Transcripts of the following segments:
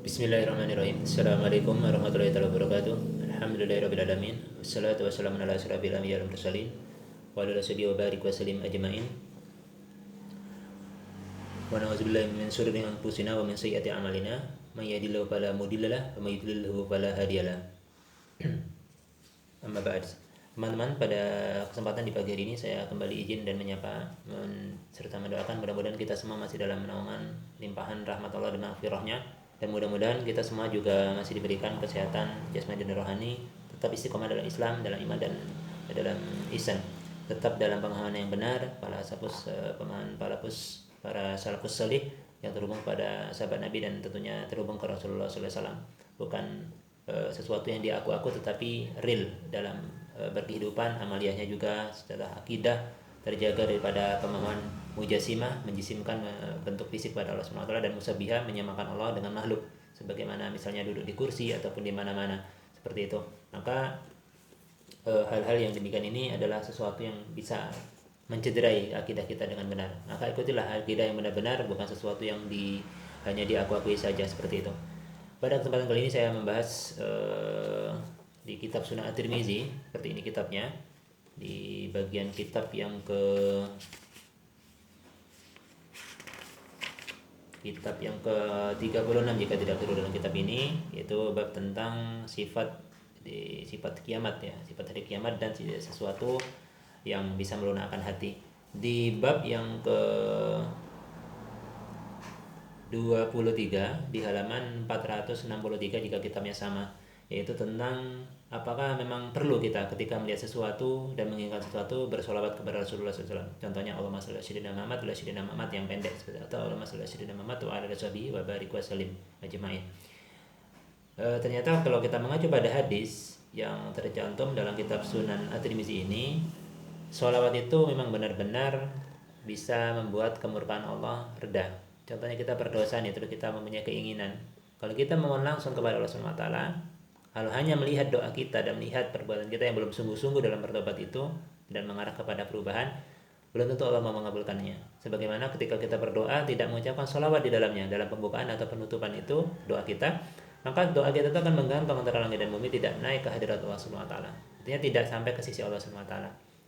Bismillahirrahmanirrahim. Assalamualaikum warahmatullahi wabarakatuh. Alhamdulillahirabbil alamin. Wassalatu wassalamu ala asyrafil anbiya'i wal mursalin wa ala alihi wa barik wa sallim ajmain. Wa na'udzubillahi min syururi anfusina wa min sayyiati a'malina. May yahdihillahu fala mudilla lahu wa may yudlil fala hadiyalah. Amma ba'd. Teman-teman, pada kesempatan di pagi hari ini saya kembali izin dan menyapa serta mendoakan mudah-mudahan kita semua masih dalam naungan limpahan rahmat Allah dan maghfirahnya, dan mudah-mudahan kita semua juga masih diberikan kesehatan jasmani dan rohani, tetap istiqomah dalam Islam, dalam iman dan dalam ihsan, tetap dalam pemahaman yang benar para salafus salih yang terhubung pada sahabat Nabi dan tentunya terhubung ke Rasulullah SAW. Bukan sesuatu yang diaku-aku tetapi real dalam berkehidupan, amaliyahnya juga setelah akidah terjaga daripada pemahaman mujasimah, menjisimkan bentuk fisik pada Allah SWT, dan musabbihah, menyamakan Allah dengan makhluk sebagaimana misalnya duduk di kursi ataupun di mana-mana seperti itu. Maka hal-hal yang demikian ini adalah sesuatu yang bisa mencederai akidah kita dengan benar. Maka ikutilah akidah yang benar-benar, bukan sesuatu yang hanya diaku-akui saja seperti itu. Pada kesempatan kali ini saya membahas di kitab Sunan At-Tirmizi, seperti ini kitabnya, di bagian kitab yang ke-36 jika tidak keliru dalam kitab ini, yaitu bab tentang sifat kiamat ya, sifat hari kiamat dan sesuatu yang bisa melunakkan hati. Di bab yang ke 23 di halaman 463 jika kitabnya sama, yaitu tentang apakah memang perlu kita ketika melihat sesuatu dan menginginkan sesuatu bersolawat kepada Rasulullah SAW. Contohnya Allahumma shalli ala sayyidina Muhammad wa ala sayyidina Muhammad yang pendek seperti itu, atau Allahumma shalli ala sayyidina Muhammad wa ala alihi wa barik wa sallim ajmain. Ternyata kalau kita mengacu pada hadis yang tercantum dalam kitab Sunan At-Tirmizi ini, sholawat itu memang benar-benar bisa membuat kemurkaan Allah reda. Contohnya kita berdosa nih, terus kita mempunyai keinginan, kalau kita mohon langsung kepada Allah SWT, kalau hanya melihat doa kita dan melihat perbuatan kita yang belum sungguh-sungguh dalam bertobat itu dan mengarah kepada perubahan, belum tentu Allah mau mengabulkannya. Sebagaimana ketika kita berdoa tidak mengucapkan sholawat di dalamnya, dalam pembukaan atau penutupan itu doa kita, maka doa kita itu akan menggantung antara langit dan bumi, tidak naik ke hadirat Allah SWT. Artinya tidak sampai ke sisi Allah SWT.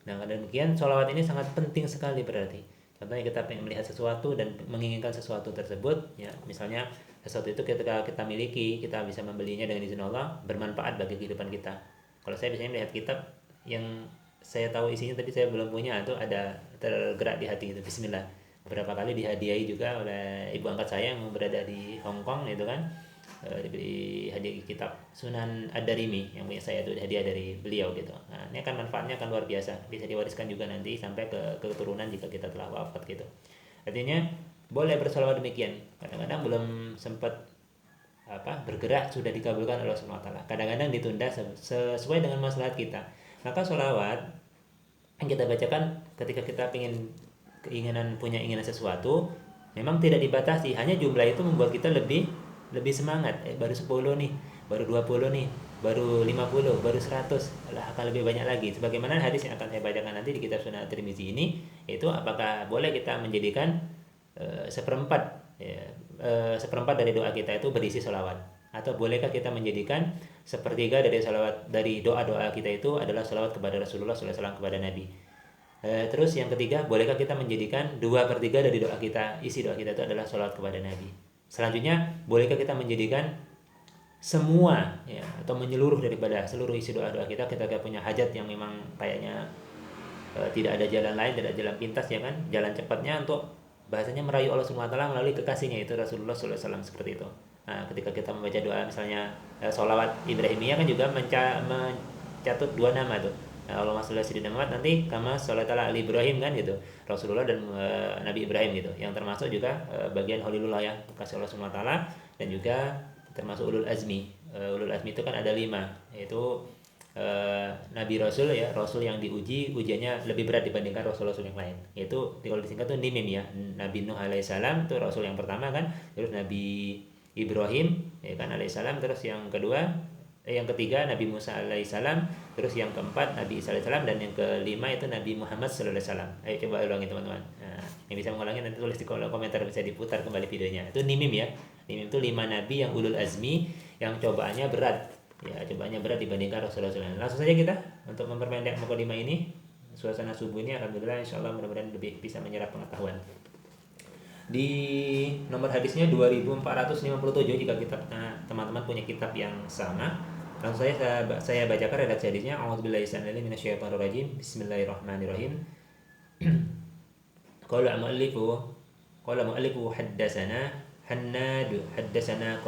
Nah, karena demikian sholawat ini sangat penting sekali berarti. Contohnya kita ingin melihat sesuatu dan menginginkan sesuatu tersebut, ya misalnya sesuatu itu ketika kita miliki, kita bisa membelinya dengan izin Allah, bermanfaat bagi kehidupan kita. Kalau saya biasanya melihat kitab yang saya tahu isinya tadi saya belum punya, itu ada tergerak di hati itu, bismillah. Beberapa kali dihadiahi juga oleh ibu angkat saya yang berada di Hong Kong itu kan, diberi hadiah kitab Sunan Ad-Darimi yang punya saya, itu hadiah dari beliau gitu. Nah, ini akan manfaatnya akan luar biasa, bisa diwariskan juga nanti sampai ke keturunan jika kita telah wafat gitu. Artinya boleh bersolawat demikian. Kadang-kadang belum sempat bergerak sudah dikabulkan oleh Allah SWT. Kadang-kadang ditunda sesuai dengan maslahat kita. Maka solawat yang kita bacakan ketika kita punya keinginan sesuatu, memang tidak dibatasi, hanya jumlah itu membuat kita lebih semangat. Baru 10 nih, baru 20 nih, baru 50, baru 100, akan lebih banyak lagi. Sebagaimana hadis yang akan saya bacakan nanti di kitab Sunan At-Tirmizi ini, yaitu apakah boleh kita menjadikan seperempat dari doa kita itu berisi sholawat, atau bolehkah kita menjadikan sepertiga dari sholawat, dari doa-doa kita itu adalah sholawat kepada Rasulullah SAW, kepada Nabi. Terus yang ketiga, bolehkah kita menjadikan 2/3 dari doa kita, isi doa kita itu adalah sholawat kepada Nabi. Selanjutnya, bolehkah kita menjadikan semua ya, atau menyeluruh daripada seluruh isi doa-doa kita ketika punya hajat yang memang kayaknya tidak ada jalan lain, tidak ada jalan pintas ya kan, jalan cepatnya untuk bahasanya merayu Allah SWT melalui kekasihnya itu Rasulullah SAW, seperti itu. Nah, ketika kita membaca doa misalnya sholawat Ibrahimiyah kan juga mencatut 2 nama tuh. Allahumma sholli ala sayyidina Muhammad, nanti kama sholata ala ali Ibrahim kan gitu, Rasulullah dan Nabi Ibrahim gitu, yang termasuk juga bagian Khalilullah ya, kasih Allah SWT, dan juga termasuk ulul azmi. Ulul azmi itu kan ada 5, yaitu Nabi Rasul ya, Rasul yang diuji ujiannya lebih berat dibandingkan Rasul-Rasul yang lain, yaitu kalau disingkat tuh Nimim ya. Nabi Nuh alaihissalam itu Rasul yang pertama kan, terus Nabi Ibrahim ya kan alaihissalam, terus yang ketiga Nabi Musa alaihissalam, terus yang keempat Nabi Isa alaihissalam, dan yang kelima itu Nabi Muhammad sallallahu alaihi wasallam. Ayo coba ulangi teman-teman. Nah, yang bisa mengulangi nanti tulis di kolom komentar, bisa diputar kembali videonya. Itu Nimim ya. Itu 5 nabi yang ulul azmi yang cobaannya berat. Ya, cobaannya berat dibandingkan Rasulullah SAW. Langsung saja kita untuk memperpendek mukadimah ini. Suasana subuh ini alhamdulillah insyaallah mudah-mudahan lebih bisa menyerap pengetahuan. Di nomor hadisnya 2457 jika kita teman-teman punya kitab yang sama. Langsung saya bacakan redaksi hadisnya. A'udzubillahi minasyaitonir rajim. Bismillahirrahmanirrahim. Qala mu'allifu haddatsana Hannad haddatsana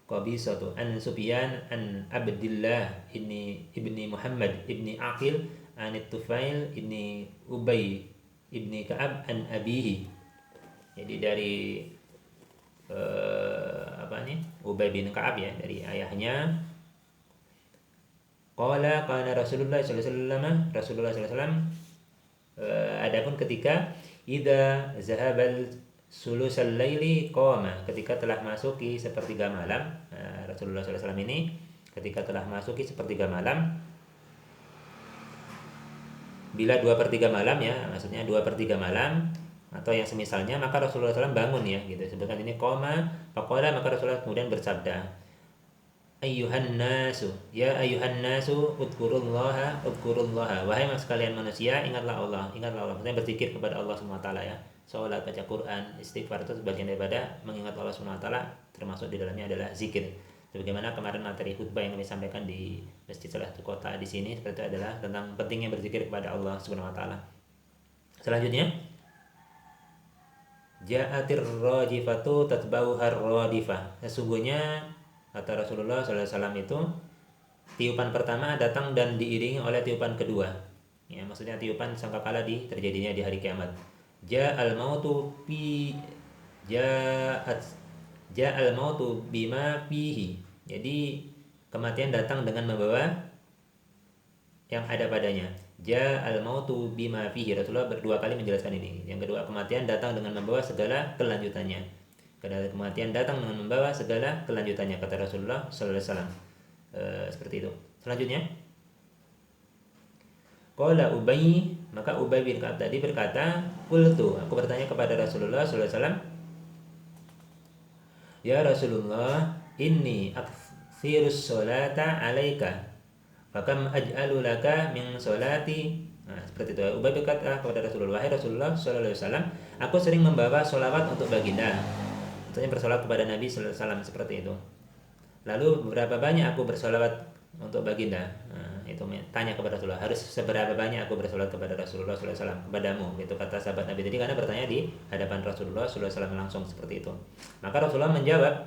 Qabisatu an Sufyan an Abdillah ibni Muhammad ibni Aqil an Tufail ibni Ubay ibni Ka'ab an abihi. Jadi dari Ubay bin Ka'ab ya, dari ayahnya. Qala kana Rasulullah sallallahu alaihi wasallam, Rasulullah sallallahu alaihi wasallam adapun ketika idza zahabal sulusal laili qama, ketika telah masuki sepertiga malam. Rasulullah sallallahu alaihi wasallam ini ketika telah masuki sepertiga malam, bila 2/3 malam ya, maksudnya 2/3 malam atau yang semisalnya, maka Rasulullah SAW bangun ya, gitu. Sebutkan ini qama, faqala, maka Rasulullah kemudian bersabda, ayyuhan nasu, ya ayyuhan nasu, udkurullaha, wahai sekalian manusia, ingatlah Allah. Maksudnya berzikir kepada Allah SWT ya. Salat, baca Quran, istighfar itu sebagian daripada mengingat Allah SWT, termasuk di dalamnya adalah zikir. Sebagaimana kemarin materi khutbah yang kami sampaikan di Masjid Salatul Kota di sini, seperti itu adalah tentang pentingnya berzikir kepada Allah Subhanahu wa taala. Selanjutnya, ja'atir rajifatu tatbauhar radifah. Sesungguhnya kata Rasulullah sallallahu alaihi wasallam itu, tiupan pertama datang dan diiringi oleh tiupan kedua. Ya, maksudnya tiupan sangkakala terjadinya di hari kiamat. Ja'al mautu bima fihi. Jadi kematian datang dengan membawa yang ada padanya. Ja'al mautu bima fihi. Rasulullah berdua kali menjelaskan ini. Yang kedua, kematian datang dengan membawa segala kelanjutannya. Kematian datang dengan membawa segala kelanjutannya, kata Rasulullah sallallahu alaihi wasallam. Seperti itu. Selanjutnya, qala Ubay, maka Ubay bin Ka'ab tadi berkata, qultu, aku bertanya kepada Rasulullah sallallahu alaihi wasallam, ya Rasulullah, inni aktsirus sholata alaika, fakam aj'alu laka min sholati. Nah, seperti itu. Ubay berkata kepada Rasulullah, wahai Rasulullah sallallahu alaihi wasallam, aku sering membawa sholawat untuk baginda. Maksudnya bersolawat kepada Nabi sallallahu alaihi wasallam, seperti itu. Lalu berapa banyak aku bersolawat untuk baginda? Nah, itu tanya kepada Rasulullah, harus seberapa banyak aku bersolawat kepada Rasulullah sallallahu alaihi wasallam, kepadamu, itu kata sahabat Nabi tadi, karena bertanya di hadapan Rasulullah sallallahu alaihi wasallam langsung, seperti itu. Maka Rasulullah menjawab,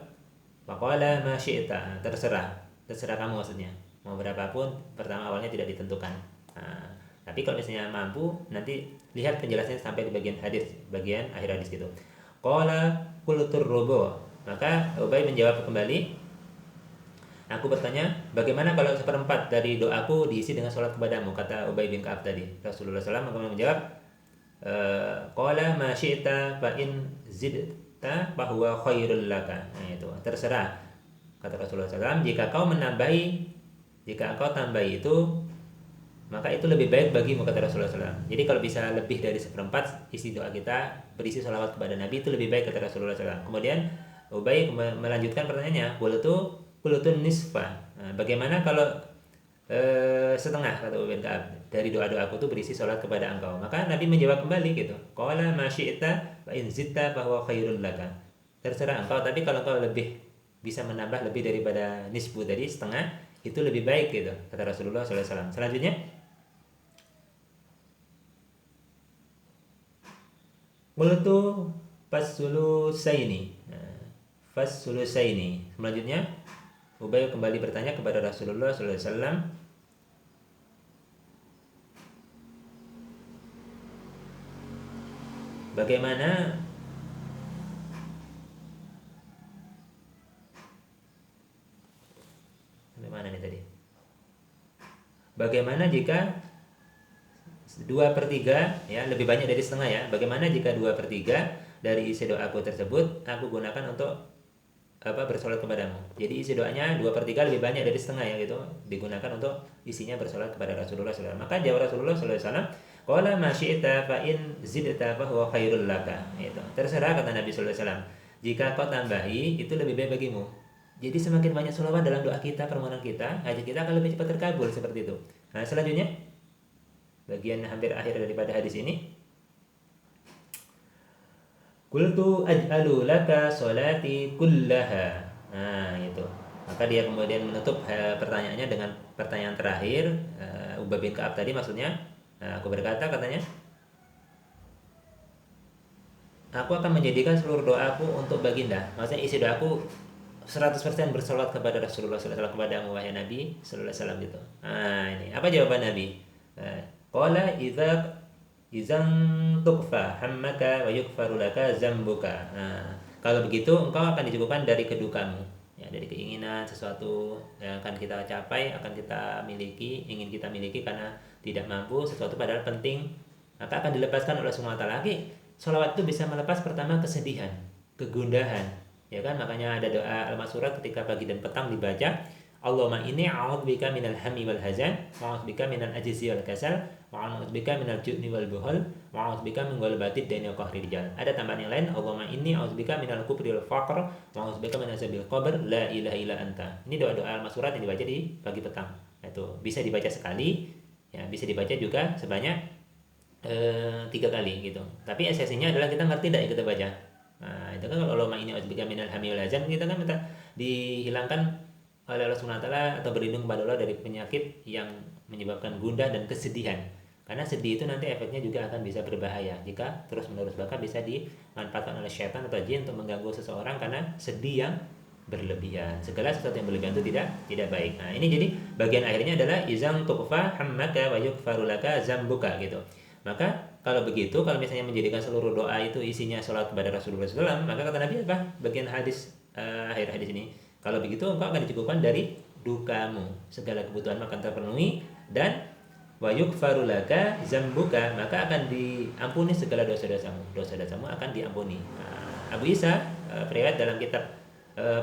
faqala ma syi'ta, terserah kamu, maksudnya mau berapapun. Pertama awalnya tidak ditentukan. Nah, tapi kalau misalnya mampu, nanti lihat penjelasannya sampai di bagian akhir hadis gitu. Qala qultur rubu, maka Ubay menjawab kembali, aku bertanya, bagaimana kalau 1/4 dari doaku diisi dengan sholat kepadamu, kata Ubay bin Ka'ab tadi. Rasulullah SAW menjawab, qala ma syi'ta fa in zidta fa huwa khairul laka. Nah, itu terserah, kata Rasulullah SAW, jika engkau tambahi itu, maka itu lebih baik bagimu, kata Rasulullah SAW. Jadi kalau bisa lebih dari 1/4 isi doa kita berisi sholawat kepada Nabi, itu lebih baik, kata Rasulullah SAW. Kemudian Ubay melanjutkan pertanyaannya, qultu nisfa. Nah, bagaimana kalau setengah, kata Ubay bin Ka'ab, dari doa-doaku itu berisi sholat kepada engkau. Maka Nabi menjawab kembali gitu, qala ma syi'ta fa in zidta fa huwa khairul laka. Terserah engkau, tapi kalau engkau lebih bisa menambah lebih daripada nisfu tadi, setengah, itu lebih baik gitu, kata Rasulullah SAW. Selanjutnya, qultu fasulusaini. Selanjutnya Ubay kembali bertanya kepada Rasulullah SAW, bagaimana nih tadi? Bagaimana jika 2/3, ya, lebih banyak dari setengah ya. Bagaimana jika 2/3 dari isi doaku tersebut aku gunakan untuk bersolat kepadamu. Jadi isi doanya 2/3 lebih banyak dari setengah ya, gitu, digunakan untuk isinya bersolat kepada Rasulullah SAW. Maka jawab Rasulullah SAW, qala ma syi'ta fa in zidta fa huwa khairul laka. Itu terserah, kata Nabi SAW. Jika kau tambahi, itu lebih baik bagimu. Jadi semakin banyak sholawat dalam doa kita, permohonan kita, hajat kita akan lebih cepat terkabul seperti itu. Nah, selanjutnya bagian hampir akhir daripada hadis ini. Qultu aj'alu laka sholati kullaha. Nah, itu. Maka dia kemudian menutup pertanyaannya dengan pertanyaan terakhir. Ubay bin Ka'ab tadi maksudnya, aku berkata katanya, aku akan menjadikan seluruh doaku untuk baginda. Maksudnya isi doaku 100% bersolawat kepada Rasulullah SAW, kepadamu wahai Nabi sallallahu alaihi wasallam gitu. Nah, ini apa jawaban Nabi? Qala izan tukfa hammaka wa yukfaru laka zambuka. Nah, kalau begitu engkau akan dicukupkan dari kedukamu. Ya, dari keinginan sesuatu yang akan kita capai, akan kita miliki, ingin kita miliki karena tidak mampu, sesuatu padahal penting, maka akan dilepaskan oleh Subhanahu wa taala. Sholawat itu bisa melepas pertama kesedihan, kegundahan, ya kan? Makanya ada doa al-masurat ketika pagi dan petang dibaca, Allahumma inni a'udzubika minal hammi wal hazan, wa a'udzubika minal ajzi wal kasal, wa a'udzubika minal jubni wal buhul, wa a'udzubika min ghalabati daini wa qahri rijal. Ada tambahan yang lain, Allahumma inni a'udzubika minal kufri wal faqr, wa a'udzubika min azabil qabr, la ilaha illa anta. Ini doa-doa al-masurat yang dibaca di pagi petang. Itu bisa dibaca sekali, ya bisa dibaca juga sebanyak 3 kali gitu. Tapi esensinya adalah kita ngerti tidak yang kita baca. Nah, itu kan kalau ini a'udzubika minal hammi wal hazan, kita kan minta dihilangkan oleh Allah Subhanahu wa taala atau berlindung kepada Allah dari penyakit yang menyebabkan gundah dan kesedihan. Karena sedih itu nanti efeknya juga akan bisa berbahaya jika terus-menerus, bahkan bisa dimanfaatkan oleh syaitan atau jin untuk mengganggu seseorang karena sedih yang berlebihan. Segala sesuatu yang berlebihan itu tidak baik. Nah, ini jadi bagian akhirnya adalah izam tuqfa hammaka wa yukfaru laka zambuka gitu. Maka kalau begitu, kalau misalnya menjadikan seluruh doa itu isinya sholat kepada Rasulullah SAW, maka kata Nabi apa? Bagian hadis akhir hadis ini, kalau begitu engkau akan dicukupkan dari dukamu, segala kebutuhan akan terpenuhi, dan wa yukfaru laka zambuka, maka akan diampuni segala dosa-dosamu. Dosa-dosamu akan diampuni. Nah, Abu Isa periwayat dalam kitab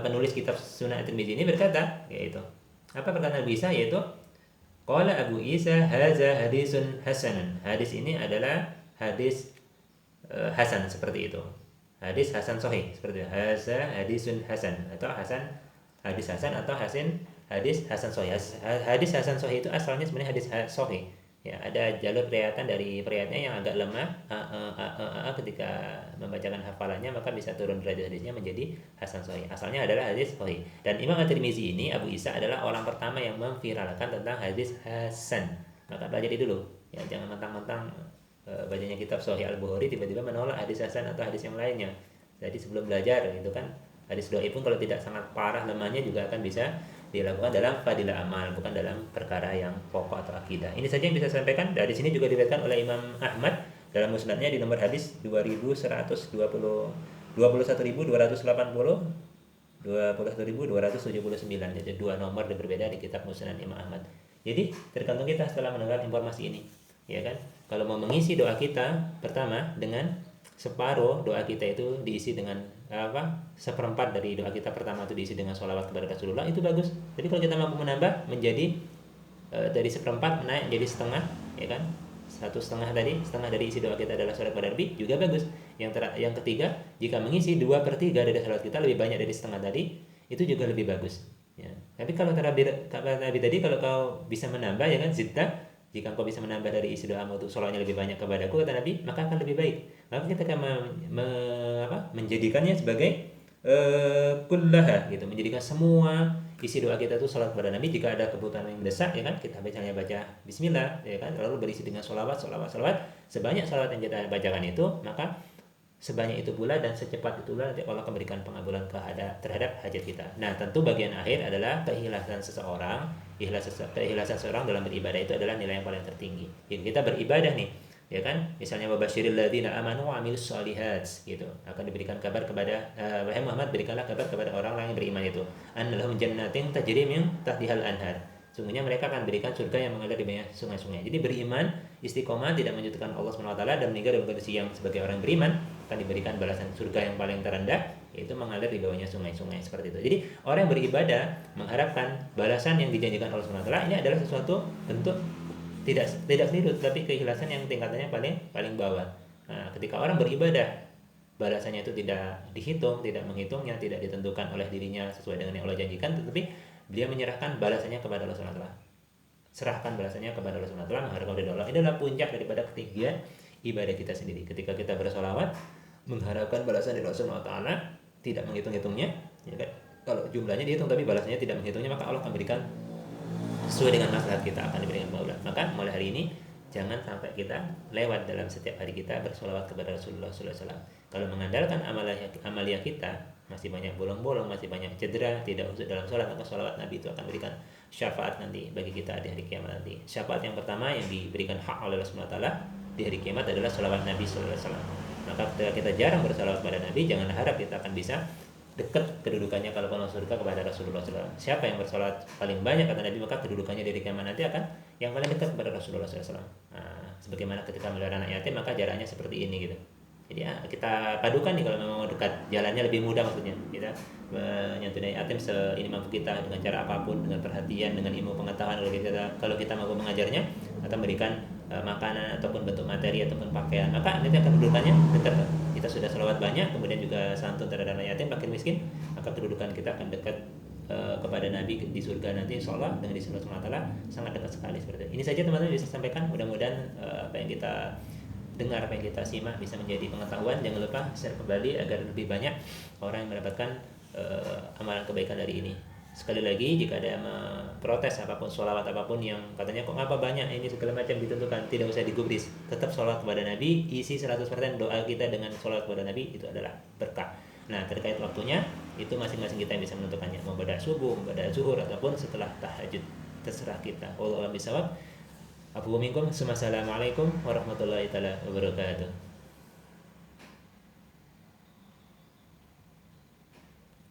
penulis kitab Sunan At-Tirmizi ini berkata, yaitu apa perkataan Abu Isa, yaitu qala Abu Isa hadza hadisun hasanun. Hadis ini adalah hadis hasan seperti itu. Hadis hasan sahih seperti itu. Hadza hadisun hasan atau hasan hadis hasan atau hadis hasan sahih. Hadis hasan sahih itu asalnya sebenarnya hadis sahih. Ya, ada jalur periwayatan dari periwayatnya yang agak lemah ketika membacakan hafalannya, maka bisa turun derajat hadisnya menjadi hasan sahih. Asalnya adalah hadis sahih. Dan Imam At-Tirmizi ini, Abu Isa, adalah orang pertama yang memviralkan tentang hadis hasan. Maka pelajari dulu. Ya, jangan mentang-mentang bacanya kitab Sahih Al-Bukhari tiba-tiba menolak hadis hasan atau hadis yang lainnya. Jadi sebelum belajar itu kan, hadis dhaif pun kalau tidak sangat parah lemahnya juga akan bisa dilakukan dalam fadilah amal, bukan dalam perkara yang pokok atau akidah. Ini saja yang bisa saya sampaikan. Dari sini juga diriwayatkan oleh Imam Ahmad dalam musnadnya di nomor hadis 2120, 21.280, 21.279. Jadi dua nomor berbeda di kitab musnad Imam Ahmad. Jadi tergantung kita setelah mendengar informasi ini, ya kan? Kalau mau mengisi doa kita, pertama dengan separuh doa kita itu diisi dengan seperempat dari doa kita pertama itu diisi dengan sholawat kepada Rasulullah, itu bagus. Jadi kalau kita mampu menambah menjadi dari seperempat naik jadi setengah, ya kan? Setengah dari isi doa kita adalah sholawat kepada Nabi, juga bagus. Yang ketiga, jika mengisi 2/3 dari sholawat kita lebih banyak dari setengah tadi, itu juga lebih bagus. Ya. Tapi kalau kata Nabi tadi, kalau kau bisa menambah, ya kan, zidda, jika kau bisa menambah dari isi doamu itu sholawatnya lebih banyak kepadaku, kata Nabi, maka akan lebih baik. Maka kita akan menjadikannya sebagai kullaha gitu, menjadikan semua isi doa kita itu sholawat kepada Nabi. Jika ada kebutuhan yang mendesak, ya kan, kita baca bismillah, ya kan, lalu berisi dengan sholawat sebanyak sholawat yang kita bacakan itu, maka sebanyak itu pula dan secepat itu pula nanti Allah akan berikan pengabulan terhadap hajat kita. Nah, tentu bagian akhir adalah keikhlasan seseorang. Keikhlasan seseorang dalam beribadah itu adalah nilai yang paling tertinggi. Jadi kita beribadah nih, ya kan, misalnya wabasyiril ladzina amanu wa amilus sholihat gitu, akan diberikan kabar kepada wahai Muhammad, berikanlah kabar kepada orang-orang yang beriman itu, annalahum jannatin tajri min tahtihal anhar, sungguhnya mereka akan berikan surga yang mengalir di bawahnya sungai-sungai. Jadi beriman, istiqomah, tidak menyekutukan Allah SWT, dan meninggal dalam kondisi yang sebagai orang beriman, akan diberikan balasan surga yang paling terendah, yaitu mengalir di bawahnya sungai-sungai, seperti itu. Jadi orang yang beribadah mengharapkan balasan yang dijanjikan Allah SWT, ini adalah sesuatu bentuk tidak keliru, tapi keikhlasan yang tingkatannya paling bawah. Nah, ketika orang beribadah balasannya itu tidak dihitung, tidak menghitungnya, tidak ditentukan oleh dirinya sesuai dengan yang Allah janjikan, tetapi beliau menyerahkan balasannya kepada Allah Subhanahu wa taala. Serahkan balasannya kepada Allah Subhanahu wa taala, mengharapkan ridho Allah. Ini adalah puncak daripada ketinggian ibadah kita sendiri. Ketika kita bersolawat, mengharapkan balasan dari Allah Subhanahu wa taala, tidak menghitung-hitungnya, ya kan? Kalau jumlahnya dihitung tapi balasannya tidak menghitungnya, maka Allah akan berikan sesuai dengan maslahat kita, akan diberikan maula. Maka mulai hari ini jangan sampai kita lewat dalam setiap hari kita bersolawat kepada Rasulullah SAW. Kalau mengandalkan amalia kita masih banyak bolong-bolong, masih banyak cedera, tidak usah dalam sholat, maka sholawat Nabi itu akan berikan syafaat nanti bagi kita di hari kiamat nanti. Syafaat yang pertama yang diberikan hak oleh Allah Subhanahu wa taala di hari kiamat adalah sholawat Nabi SAW. Maka ketika kita jarang bersolawat kepada Nabi, jangan harap kita akan bisa dekat kedudukannya kalau masuk surga kepada Rasulullah SAW. Siapa yang bersolat paling banyak kata Nabi, maka kedudukannya dari kiamat nanti akan yang paling dekat kepada Rasulullah SAW. Nah, sebagaimana ketika melihara anak yatim, maka jaraknya seperti ini gitu. Jadi ya, kita padukan nih kalau memang mau dekat, jalannya lebih mudah maksudnya. Kita menyantuni yatim seini mampu kita dengan cara apapun, dengan perhatian, dengan ilmu pengetahuan kalau kita mampu mengajarnya atau memberikan makanan ataupun bentuk materi ataupun pakaian, maka nanti akan kedudukannya dekat. Kita sudah selawat banyak, kemudian juga santun terhadap anak yatim, fakir miskin, maka kedudukan kita akan dekat kepada Nabi di surga nanti, insyaallah dengan disurga Allah sangat dekat sekali seperti itu. Ini saja teman-teman bisa sampaikan, mudah-mudahan apa yang kita dengar, apa yang kita simak bisa menjadi pengetahuan. Jangan lupa share kembali agar lebih banyak orang yang mendapatkan amalan kebaikan dari ini. Sekali lagi, jika ada yang protes apapun, sholawat apapun yang katanya kok ngapa banyak ini segala macam ditentukan, tidak usah digubris. Tetap sholawat kepada Nabi, isi 100% doa kita dengan sholawat kepada Nabi, itu adalah berkah. Nah, terkait waktunya, itu masing-masing kita yang bisa menentukannya. Mau pada subuh, mau pada zuhur, ataupun setelah tahajud. Terserah kita. Wallahu a'lam bishawab. Assalamualaikum warahmatullahi wabarakatuh.